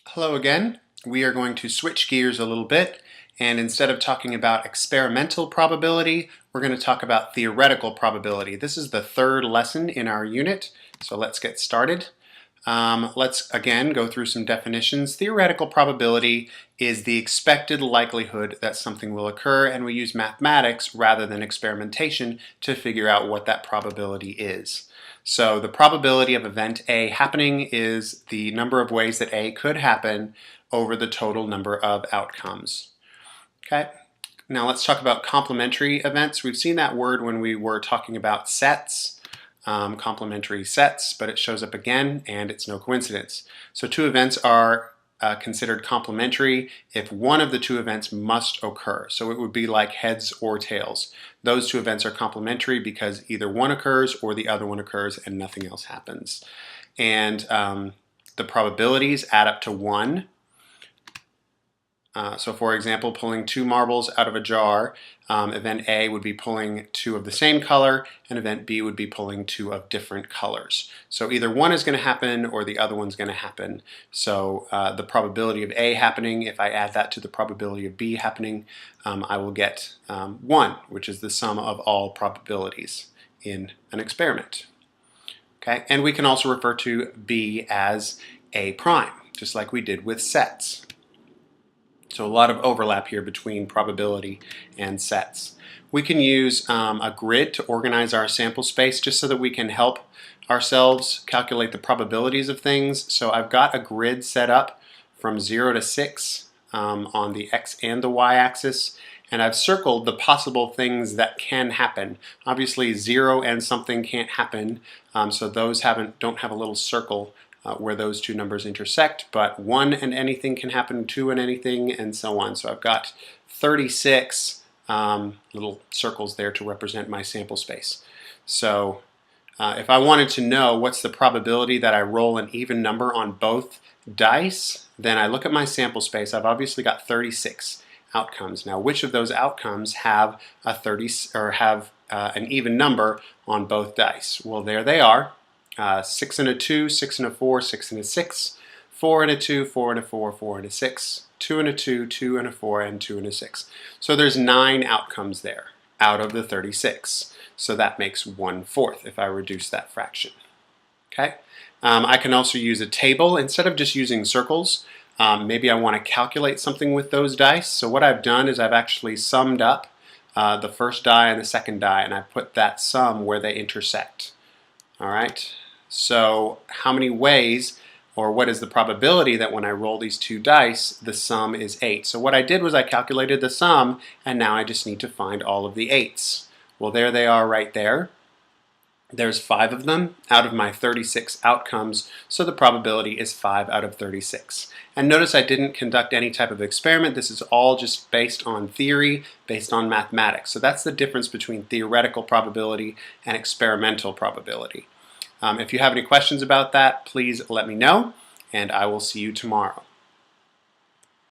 Hello again. We are going to switch gears a little bit, and instead of talking about experimental probability, we're going to talk about theoretical probability. This is the third lesson in our unit, so let's get started. Let's again go through some definitions. Theoretical probability is the expected likelihood that something will occur, and we use mathematics rather than experimentation to figure out what that probability is. So the probability of event A happening is the number of ways that A could happen over the total number of outcomes. Okay, now let's talk about complementary events. We've seen that word when we were talking about sets, complementary sets, but it shows up again and it's no coincidence. So two events are considered complementary if one of the two events must occur. So it would be like heads or tails. Those two events are complementary because either one occurs or the other one occurs and nothing else happens. And the probabilities add up to 1. So for example, pulling 2 marbles out of a jar, event A would be pulling 2 of the same color, and event B would be pulling 2 of different colors. So either one is going to happen or the other one's going to happen. So the probability of A happening, if I add that to the probability of B happening, I will get 1, which is the sum of all probabilities in an experiment. Okay, and we can also refer to B as A prime, just like we did with sets. So a lot of overlap here between probability and sets. We can use a grid to organize our sample space just so that we can help ourselves calculate the probabilities of things. So I've got a grid set up from 0 to 6 on the x and the y axis, and I've circled the possible things that can happen. Obviously 0 and something can't happen, so those don't have a little circle where those two numbers intersect, but 1 and anything can happen, 2 and anything, and so on. So I've got 36 little circles there to represent my sample space. So if I wanted to know what's the probability that I roll an even number on both dice, then I look at my sample space. I've obviously got 36 outcomes. Now, which of those outcomes have a an even number on both dice? Well, there they are. 6 and a 2, 6 and a 4, 6 and a 6, 4 and a 2, 4 and a 4, 4 and a 6, 2 and a 2, 2 and a 4, and 2 and a 6. So there's 9 outcomes there out of the 36. So that makes 1/4 if I reduce that fraction. Okay. I can also use a table instead of just using circles. Maybe I want to calculate something with those dice. So what I've done is I've actually summed up the first die and the second die, and I put that sum where they intersect. All right. So how many ways, or what is the probability that when I roll these two dice, the sum is 8? So what I did was I calculated the sum, and now I just need to find all of the 8s. Well, there they are right there. There's 5 of them out of my 36 outcomes, so the probability is 5 out of 36. And notice I didn't conduct any type of experiment. This is all just based on theory, based on mathematics. So that's the difference between theoretical probability and experimental probability. If you have any questions about that, please let me know, and I will see you tomorrow.